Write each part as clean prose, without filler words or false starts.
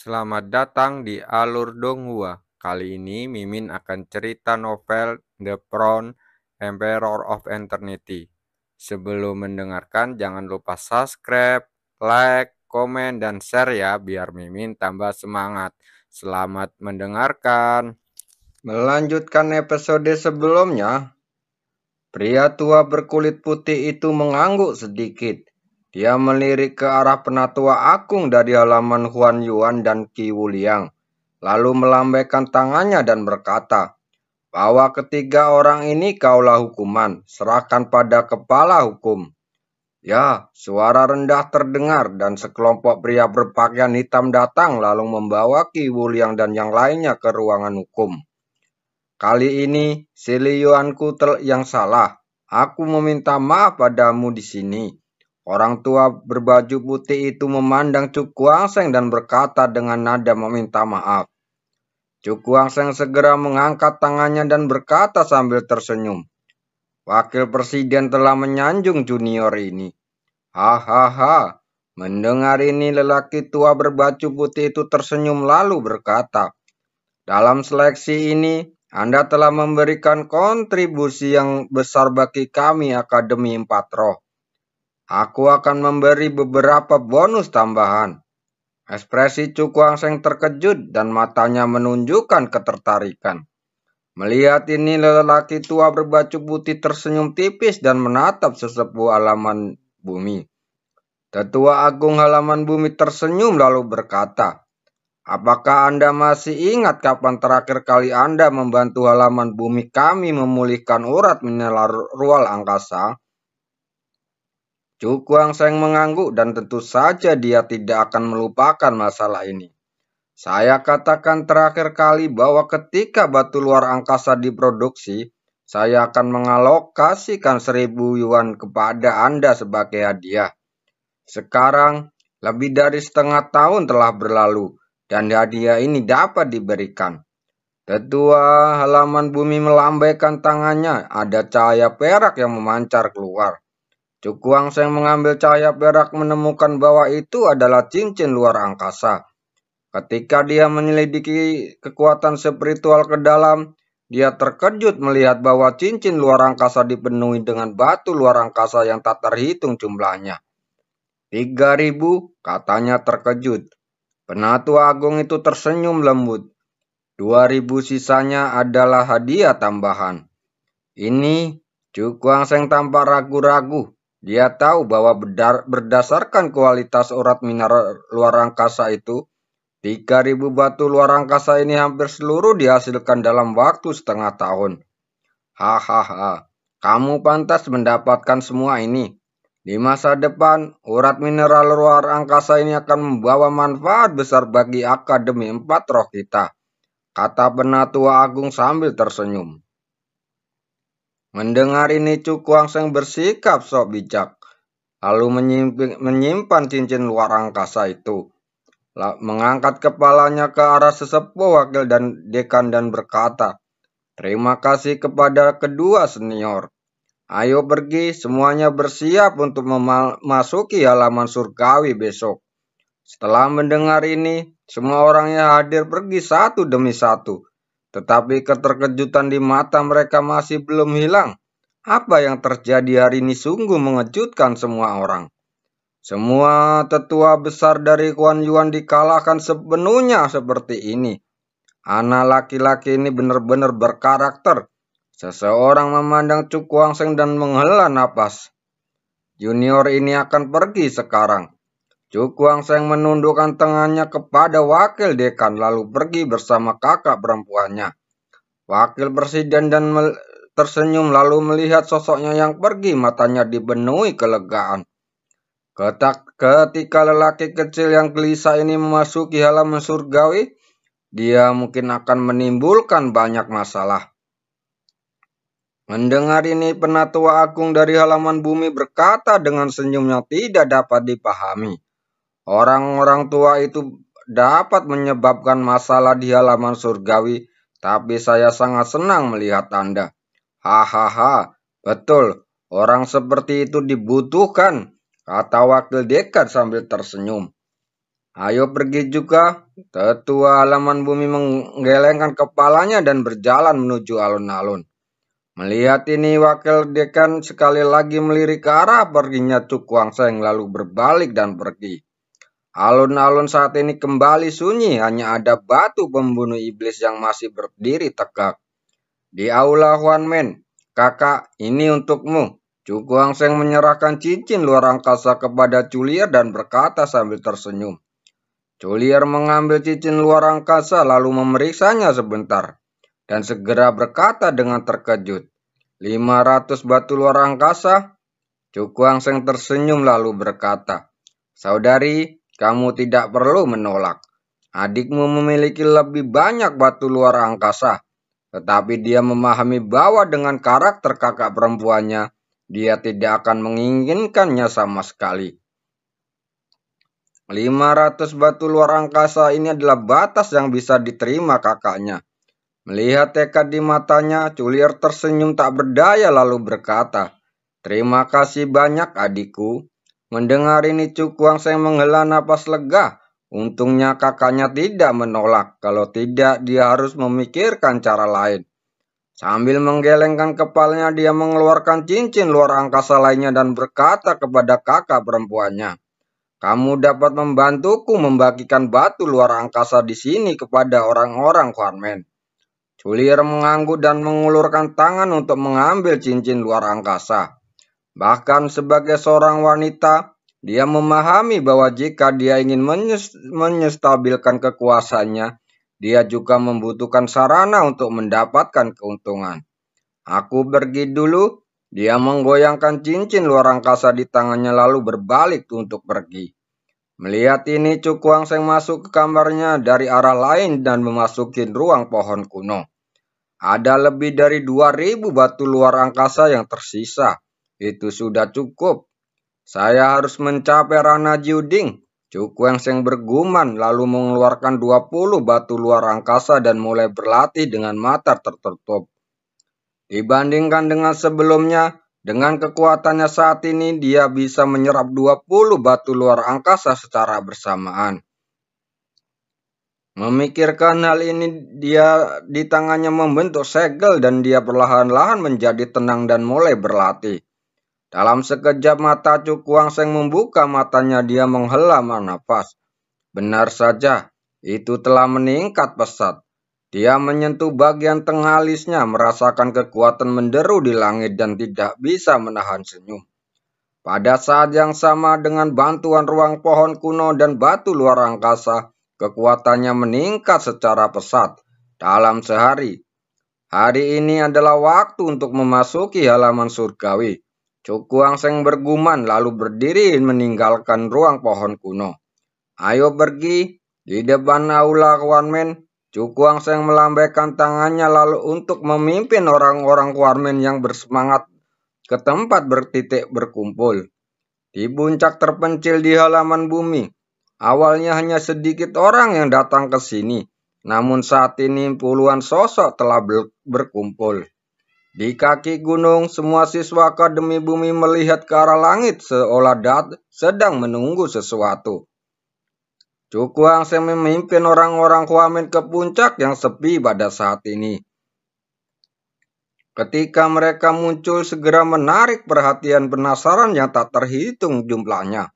Selamat datang di Alur Donghua. Kali ini Mimin akan cerita novel The Crown, Emperor of Eternity. Sebelum mendengarkan, jangan lupa subscribe, like, komen, dan share ya, biar Mimin tambah semangat. Selamat mendengarkan. Melanjutkan episode sebelumnya, pria tua berkulit putih itu mengangguk sedikit. Dia melirik ke arah penatua agung dari halaman Huan Yuan dan Qi Wuliang, lalu melambaikan tangannya dan berkata, "Bahwa ketiga orang ini kaulah hukuman, serahkan pada kepala hukum." Ya, suara rendah terdengar dan sekelompok pria berpakaian hitam datang lalu membawa Qi Wuliang dan yang lainnya ke ruangan hukum. Kali ini Siliyuanku yang salah. Aku meminta maaf padamu di sini. Orang tua berbaju putih itu memandang Cu Kuangseng dan berkata dengan nada meminta maaf. Cu Kuangseng segera mengangkat tangannya dan berkata sambil tersenyum, "Wakil Presiden telah menyanjung junior ini." Hahaha. Mendengar ini lelaki tua berbaju putih itu tersenyum lalu berkata, "Dalam seleksi ini, Anda telah memberikan kontribusi yang besar bagi kami Akademi Empat Roh. Aku akan memberi beberapa bonus tambahan." Ekspresi Cu Kuangseng terkejut dan matanya menunjukkan ketertarikan. Melihat ini, lelaki tua berbaju putih tersenyum tipis dan menatap sesepuh halaman bumi. Tetua Agung Halaman Bumi tersenyum lalu berkata, "Apakah Anda masih ingat kapan terakhir kali Anda membantu halaman bumi kami memulihkan urat mineral ruang angkasa?" Cu Kuangseng mengangguk dan tentu saja dia tidak akan melupakan masalah ini. "Saya katakan terakhir kali bahwa ketika batu luar angkasa diproduksi, saya akan mengalokasikan 1.000 yuan kepada Anda sebagai hadiah. Sekarang, lebih dari setengah tahun telah berlalu, dan hadiah ini dapat diberikan." Tetua Halaman Bumi melambaikan tangannya, ada cahaya perak yang memancar keluar. Cu Kuangseng mengambil cahaya perak menemukan bahwa itu adalah cincin luar angkasa. Ketika dia menyelidiki kekuatan spiritual ke dalam, dia terkejut melihat bahwa cincin luar angkasa dipenuhi dengan batu luar angkasa yang tak terhitung jumlahnya. 3.000, katanya terkejut. Penatua Agung itu tersenyum lembut. 2.000 sisanya adalah hadiah tambahan. Ini Cu Kuangseng tampak ragu-ragu. Dia tahu bahwa berdasarkan kualitas urat mineral luar angkasa itu, 3.000 batu luar angkasa ini hampir seluruh dihasilkan dalam waktu setengah tahun. Hahaha, kamu pantas mendapatkan semua ini. Di masa depan, urat mineral luar angkasa ini akan membawa manfaat besar bagi Akademi Empat Roh kita, kata Penatua Agung sambil tersenyum. Mendengar ini Cu Kuangseng bersikap sok bijak, lalu menyimpan cincin luar angkasa itu. Mengangkat kepalanya ke arah sesepuh wakil dan dekan dan berkata, "Terima kasih kepada kedua senior. Ayo pergi, semuanya bersiap untuk memasuki halaman surgawi besok." Setelah mendengar ini, semua orang yang hadir pergi satu demi satu. Tetapi keterkejutan di mata mereka masih belum hilang. Apa yang terjadi hari ini sungguh mengejutkan semua orang. Semua tetua besar dari Huan Yuan dikalahkan sepenuhnya seperti ini. Anak laki-laki ini benar-benar berkarakter. Seseorang memandang Cu Kuangseng dan menghela napas. Junior ini akan pergi sekarang. Cu Kuangseng menundukkan tangannya kepada wakil dekan lalu pergi bersama kakak perempuannya. Wakil presiden dan tersenyum lalu melihat sosoknya yang pergi, matanya dipenuhi kelegaan. Ketika lelaki kecil yang gelisah ini memasuki halaman surgawi, dia mungkin akan menimbulkan banyak masalah. Mendengar ini, Penatua Agung dari Halaman Bumi berkata dengan senyum yang tidak dapat dipahami, "Orang-orang tua itu dapat menyebabkan masalah di halaman surgawi, tapi saya sangat senang melihat Anda." Hahaha, betul, orang seperti itu dibutuhkan, kata wakil dekan sambil tersenyum. Ayo pergi juga. Tetua halaman bumi menggelengkan kepalanya dan berjalan menuju alun-alun. Melihat ini, wakil dekan sekali lagi melirik ke arah perginya Cuk Wangseng lalu berbalik dan pergi. Alun-alun saat ini kembali sunyi, hanya ada batu pembunuh iblis yang masih berdiri tegak. Di aula Huan Men, kakak, ini untukmu. Cuk Wangseng menyerahkan cincin luar angkasa kepada Culier dan berkata sambil tersenyum. Culier mengambil cincin luar angkasa lalu memeriksanya sebentar dan segera berkata dengan terkejut, 500 batu luar angkasa? Cuk Wangseng tersenyum lalu berkata, saudari, kamu tidak perlu menolak. Adikmu memiliki lebih banyak batu luar angkasa, tetapi dia memahami bahwa dengan karakter kakak perempuannya, dia tidak akan menginginkannya sama sekali. 500 batu luar angkasa ini adalah batas yang bisa diterima kakaknya. Melihat tekad di matanya, Culier tersenyum tak berdaya lalu berkata, terima kasih banyak adikku. Mendengar ini Cuk Wangseng menghela napas lega. Untungnya kakaknya tidak menolak, kalau tidak dia harus memikirkan cara lain. Sambil menggelengkan kepalanya dia mengeluarkan cincin luar angkasa lainnya dan berkata kepada kakak perempuannya, kamu dapat membantuku membagikan batu luar angkasa di sini kepada orang-orang Kuarmen. Culier mengangguk dan mengulurkan tangan untuk mengambil cincin luar angkasa. Bahkan sebagai seorang wanita, dia memahami bahwa jika dia ingin menstabilkan kekuasaannya, dia juga membutuhkan sarana untuk mendapatkan keuntungan. Aku pergi dulu. Dia menggoyangkan cincin luar angkasa di tangannya lalu berbalik untuk pergi. Melihat ini, Cuk Wangseng masuk ke kamarnya dari arah lain dan memasuki ruang pohon kuno. Ada lebih dari 2000 batu luar angkasa yang tersisa. Itu sudah cukup. Saya harus mencapai Rana Jiuding. Cuk Wangseng bergumam lalu mengeluarkan 20 batu luar angkasa dan mulai berlatih dengan mata tertutup. Dibandingkan dengan sebelumnya, dengan kekuatannya saat ini dia bisa menyerap 20 batu luar angkasa secara bersamaan. Memikirkan hal ini, dia di tangannya membentuk segel dan dia perlahan-lahan menjadi tenang dan mulai berlatih. Dalam sekejap mata Cuk Wangseng membuka matanya, dia menghela nafas. Benar saja, itu telah meningkat pesat. Dia menyentuh bagian tengah alisnya, merasakan kekuatan menderu di langit dan tidak bisa menahan senyum. Pada saat yang sama dengan bantuan ruang pohon kuno dan batu luar angkasa, kekuatannya meningkat secara pesat dalam sehari. Hari ini adalah waktu untuk memasuki halaman surgawi. Cuk Wangseng bergumam lalu berdiri meninggalkan ruang pohon kuno. Ayo pergi. Di depan aula Kuarmen, Cuk Wangseng melambaikan tangannya lalu untuk memimpin orang-orang Kuarmen yang bersemangat ke tempat bertitik berkumpul. Di puncak terpencil di halaman bumi, awalnya hanya sedikit orang yang datang ke sini, namun saat ini puluhan sosok telah berkumpul. Di kaki gunung, semua siswa Akademi Bumi melihat ke arah langit seolah sedang menunggu sesuatu. Cuk Wangseng memimpin orang-orang Kuamen ke puncak yang sepi pada saat ini. Ketika mereka muncul segera menarik perhatian penasaran yang tak terhitung jumlahnya.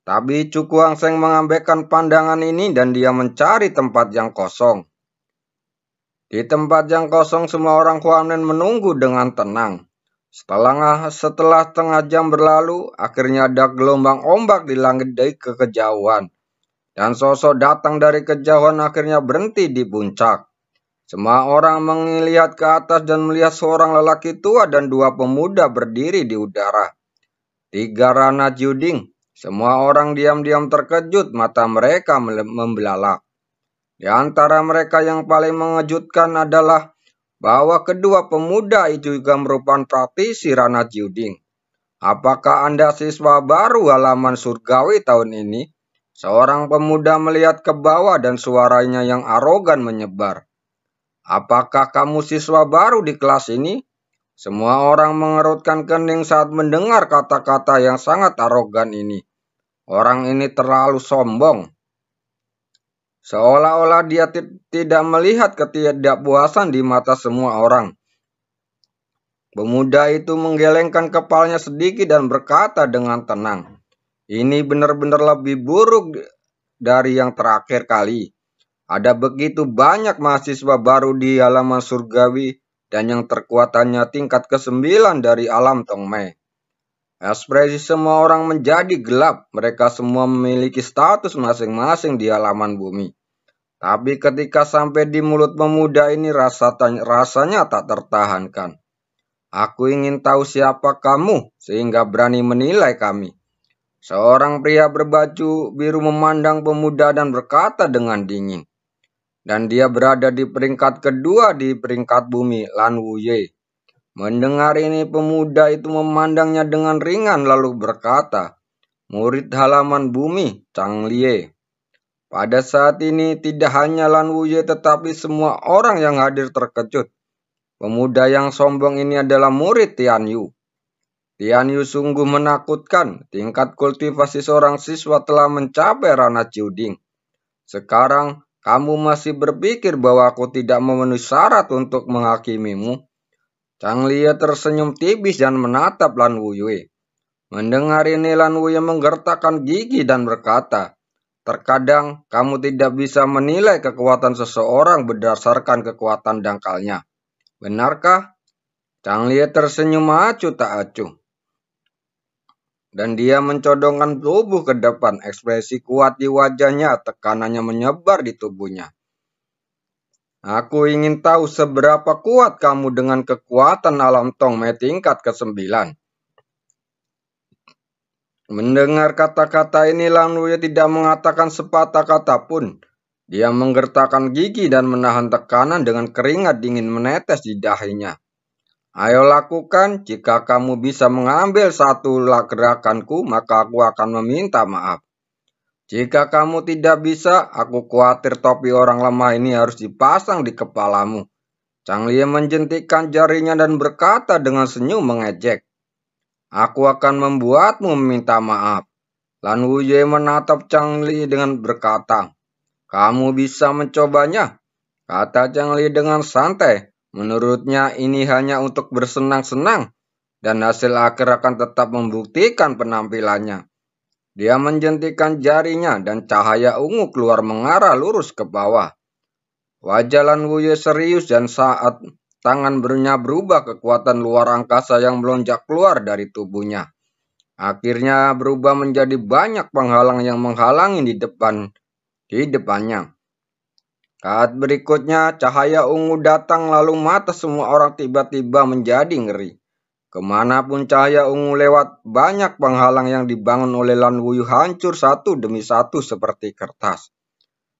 Tapi Cuk Wangseng mengabaikan pandangan ini dan dia mencari tempat yang kosong. Di tempat yang kosong semua orang Kuamen menunggu dengan tenang. Setelah setengah jam berlalu, akhirnya ada gelombang ombak di langit dari kejauhan. Dan sosok datang dari kejauhan akhirnya berhenti di puncak. Semua orang melihat ke atas dan melihat seorang lelaki tua dan dua pemuda berdiri di udara. 3 Rana Jiuding. Semua orang diam-diam terkejut, mata mereka membelalak. Di antara mereka yang paling mengejutkan adalah bahwa kedua pemuda itu juga merupakan praktisi Rana Jiuding. Apakah Anda siswa baru halaman surgawi tahun ini? Seorang pemuda melihat ke bawah dan suaranya yang arogan menyebar. Apakah kamu siswa baru di kelas ini? Semua orang mengerutkan kening saat mendengar kata-kata yang sangat arogan ini. Orang ini terlalu sombong. Seolah-olah dia tidak melihat ketidakpuasan di mata semua orang. Pemuda itu menggelengkan kepalanya sedikit dan berkata dengan tenang, "Ini benar-benar lebih buruk dari yang terakhir kali. Ada begitu banyak mahasiswa baru di halaman surgawi dan yang terkuatannya tingkat ke-9 dari alam Tongmei." Ekspresi semua orang menjadi gelap. Mereka semua memiliki status masing-masing di halaman bumi. Tapi ketika sampai di mulut pemuda ini rasanya tak tertahankan. "Aku ingin tahu siapa kamu sehingga berani menilai kami." Seorang pria berbaju biru memandang pemuda dan berkata dengan dingin. Dan dia berada di peringkat kedua di peringkat bumi, Lan Wuye. Mendengar ini pemuda itu memandangnya dengan ringan lalu berkata, "Murid halaman bumi, Chang Lie." Pada saat ini tidak hanya Lan Wuye tetapi semua orang yang hadir terkejut. Pemuda yang sombong ini adalah murid Tian Yu. Tian Yu sungguh menakutkan. Tingkat kultivasi seorang siswa telah mencapai ranah Ciuding. Sekarang kamu masih berpikir bahwa aku tidak memenuhi syarat untuk menghakimimu? Chang Lie tersenyum tipis dan menatap Lan Wuye. Mendengar ini Lan Wuye menggertakkan gigi dan berkata, "Terkadang kamu tidak bisa menilai kekuatan seseorang berdasarkan kekuatan dangkalnya. Benarkah?" Chang Lie tersenyum acuh tak acuh. Dan dia mencodongkan tubuh ke depan. Ekspresi kuat di wajahnya, tekanannya menyebar di tubuhnya. "Aku ingin tahu seberapa kuat kamu dengan kekuatan alam Tongmei tingkat ke-9. Mendengar kata-kata ini, Lan Wuye tidak mengatakan sepatah kata pun. Dia menggertakkan gigi dan menahan tekanan dengan keringat dingin menetes di dahinya. "Ayo lakukan, jika kamu bisa mengambil satu gerakanku, maka aku akan meminta maaf. Jika kamu tidak bisa, aku khawatir topi orang lemah ini harus dipasang di kepalamu." Chang Lie menjentikkan jarinya dan berkata dengan senyum mengejek, "Aku akan membuatmu meminta maaf." Lan Wuye menatap Chang Lie dengan berkata, "Kamu bisa mencobanya," kata Chang Lie dengan santai. Menurutnya ini hanya untuk bersenang-senang dan hasil akhir akan tetap membuktikan penampilannya. Dia menjentikkan jarinya dan cahaya ungu keluar mengarah lurus ke bawah. Wajah Lan Wuye serius dan saat tangan berubah kekuatan luar angkasa yang melonjak keluar dari tubuhnya. Akhirnya berubah menjadi banyak penghalang yang menghalangi di depannya. Saat berikutnya cahaya ungu datang lalu mata semua orang tiba-tiba menjadi ngeri. Kemanapun cahaya ungu lewat, banyak penghalang yang dibangun oleh Lan Wuye hancur satu demi satu seperti kertas.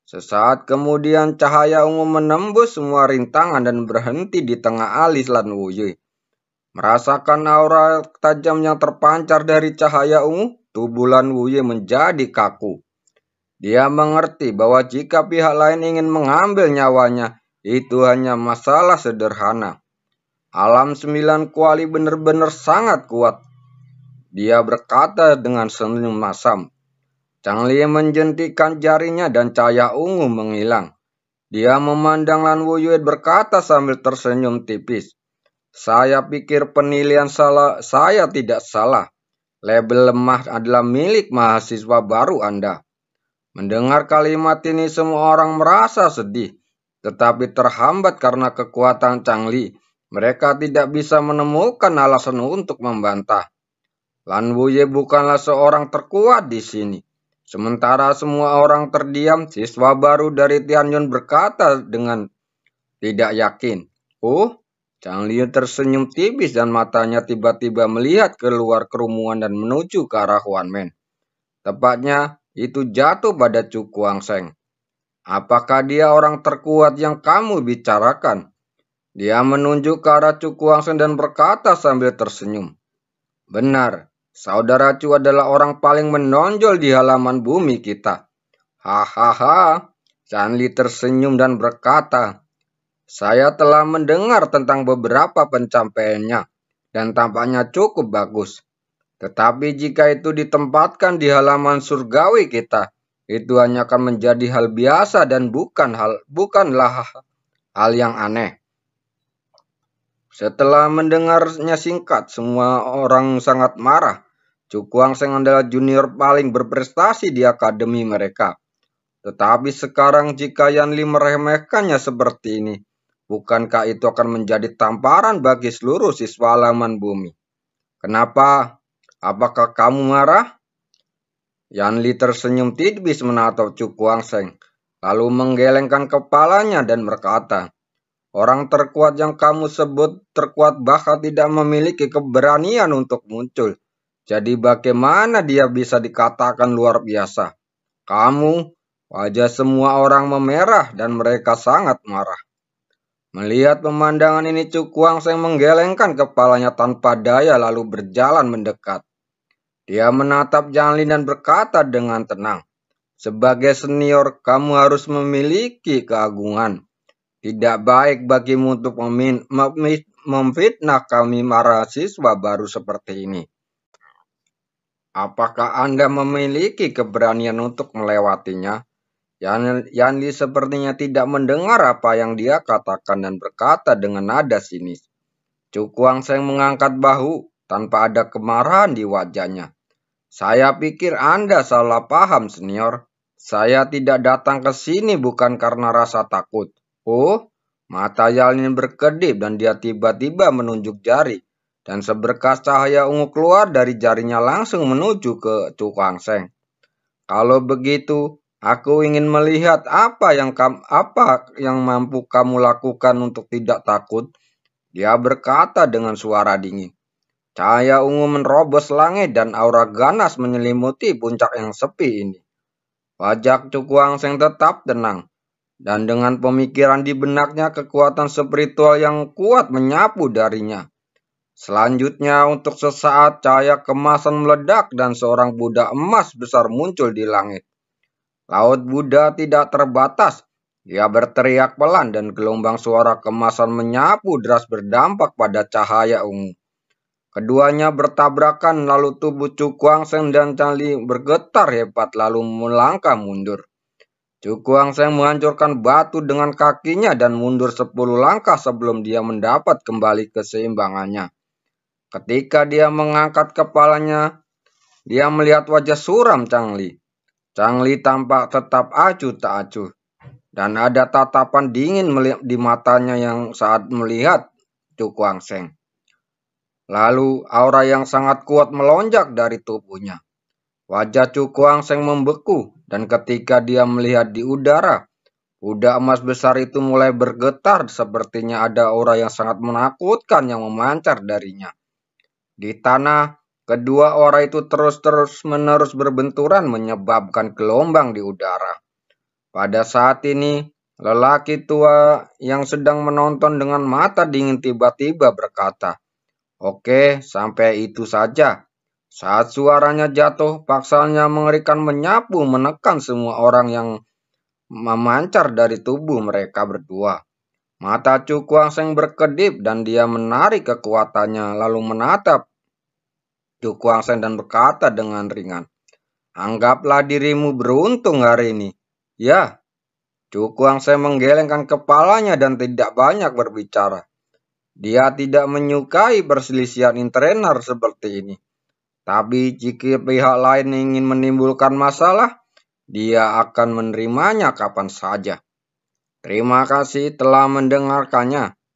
Sesaat kemudian cahaya ungu menembus semua rintangan dan berhenti di tengah alis Lan Wuye. Merasakan aura tajam yang terpancar dari cahaya ungu, tubuh Lan Wuye menjadi kaku. Dia mengerti bahwa jika pihak lain ingin mengambil nyawanya, itu hanya masalah sederhana. Alam 9 kuali benar-benar sangat kuat. Dia berkata dengan senyum masam. Chang Lie menjentikkan jarinya dan cahaya ungu menghilang. Dia memandang Lan Wuye berkata sambil tersenyum tipis, "Saya pikir penilaian saya tidak salah. Label lemah adalah milik mahasiswa baru Anda." Mendengar kalimat ini semua orang merasa sedih, tetapi terhambat karena kekuatan Chang Lie. Mereka tidak bisa menemukan alasan untuk membantah. Lan Wuye bukanlah seorang terkuat di sini. Sementara semua orang terdiam, siswa baru dari Tianyun berkata dengan tidak yakin, "Oh?" Chang Lie tersenyum tipis dan matanya tiba-tiba melihat keluar kerumunan dan menuju ke arah Huan Men. Tepatnya, itu jatuh pada Chu Kuang-seng. "Apakah dia orang terkuat yang kamu bicarakan?" Dia menunjuk ke arah Chu Kuang-seng dan berkata sambil tersenyum, "Benar. Saudara Chu adalah orang paling menonjol di halaman bumi kita." "Hahaha." Chan Li tersenyum dan berkata, "Saya telah mendengar tentang beberapa pencapaiannya dan tampaknya cukup bagus. Tetapi jika itu ditempatkan di halaman surgawi kita, itu hanya akan menjadi hal biasa dan bukanlah hal yang aneh. Setelah mendengarnya singkat, semua orang sangat marah. Chu Kuang-seng adalah junior paling berprestasi di akademi mereka. Tetapi sekarang jika Yan Li meremehkannya seperti ini, bukankah itu akan menjadi tamparan bagi seluruh siswa halaman bumi? Kenapa? Apakah kamu marah? Yan Li tersenyum tipis menatap Chu Kuang-seng, lalu menggelengkan kepalanya dan berkata, orang terkuat yang kamu sebut terkuat bahkan tidak memiliki keberanian untuk muncul. Jadi bagaimana dia bisa dikatakan luar biasa? Kamu, wajah semua orang memerah dan mereka sangat marah. Melihat pemandangan ini, Chu Kuang-seng menggelengkan kepalanya tanpa daya lalu berjalan mendekat. Dia menatap Yan Li dan berkata dengan tenang, sebagai senior, kamu harus memiliki keagungan. Tidak baik bagimu untuk memfitnah kami mahasiswa baru seperti ini. Apakah Anda memiliki keberanian untuk melewatinya? Yan Li sepertinya tidak mendengar apa yang dia katakan dan berkata dengan nada sinis. Chu Kuang-seng mengangkat bahu tanpa ada kemarahan di wajahnya. Saya pikir Anda salah paham, senior. Saya tidak datang ke sini bukan karena rasa takut. Oh, mata Yalin berkedip dan dia tiba-tiba menunjuk jari. Dan seberkas cahaya ungu keluar dari jarinya langsung menuju ke Chu Kuang-seng. Kalau begitu, aku ingin melihat apa yang mampu kamu lakukan untuk tidak takut. Dia berkata dengan suara dingin. Cahaya ungu menerobos langit dan aura ganas menyelimuti puncak yang sepi ini. Wajah Chu Kuang-seng tetap tenang, dan dengan pemikiran di benaknya kekuatan spiritual yang kuat menyapu darinya. Selanjutnya untuk sesaat cahaya kemasan meledak dan seorang Buddha emas besar muncul di langit. Laut Buddha tidak terbatas. Dia berteriak pelan dan gelombang suara kemasan menyapu deras berdampak pada cahaya ungu. Keduanya bertabrakan lalu tubuh Chu Kuang-seng dan Yan Li bergetar hebat lalu melangkah mundur. Chu Kuang-seng menghancurkan batu dengan kakinya dan mundur 10 langkah sebelum dia mendapat kembali keseimbangannya. Ketika dia mengangkat kepalanya, dia melihat wajah suram Yan Li. Yan Li tampak tetap acuh tak acuh. Dan ada tatapan dingin di matanya yang saat melihat Chu Kuang-seng. Lalu aura yang sangat kuat melonjak dari tubuhnya. Wajah Chu Kuang-seng membeku dan ketika dia melihat di udara, kuda emas besar itu mulai bergetar sepertinya ada aura yang sangat menakutkan yang memancar darinya. Di tanah, kedua aura itu terus-menerus berbenturan menyebabkan gelombang di udara. Pada saat ini, lelaki tua yang sedang menonton dengan mata dingin tiba-tiba berkata, oke, sampai itu saja. Saat suaranya jatuh, paksanya mengerikan menyapu menekan semua orang yang memancar dari tubuh mereka berdua. Mata Chu Kuang-seng berkedip dan dia menarik kekuatannya lalu menatap Chu Kuang-seng dan berkata dengan ringan, anggaplah dirimu beruntung hari ini. Ya, Chu Kuang-seng menggelengkan kepalanya dan tidak banyak berbicara. Dia tidak menyukai perselisihan internal seperti ini. Tapi jika pihak lain ingin menimbulkan masalah, dia akan menerimanya kapan saja. Terima kasih telah mendengarkannya.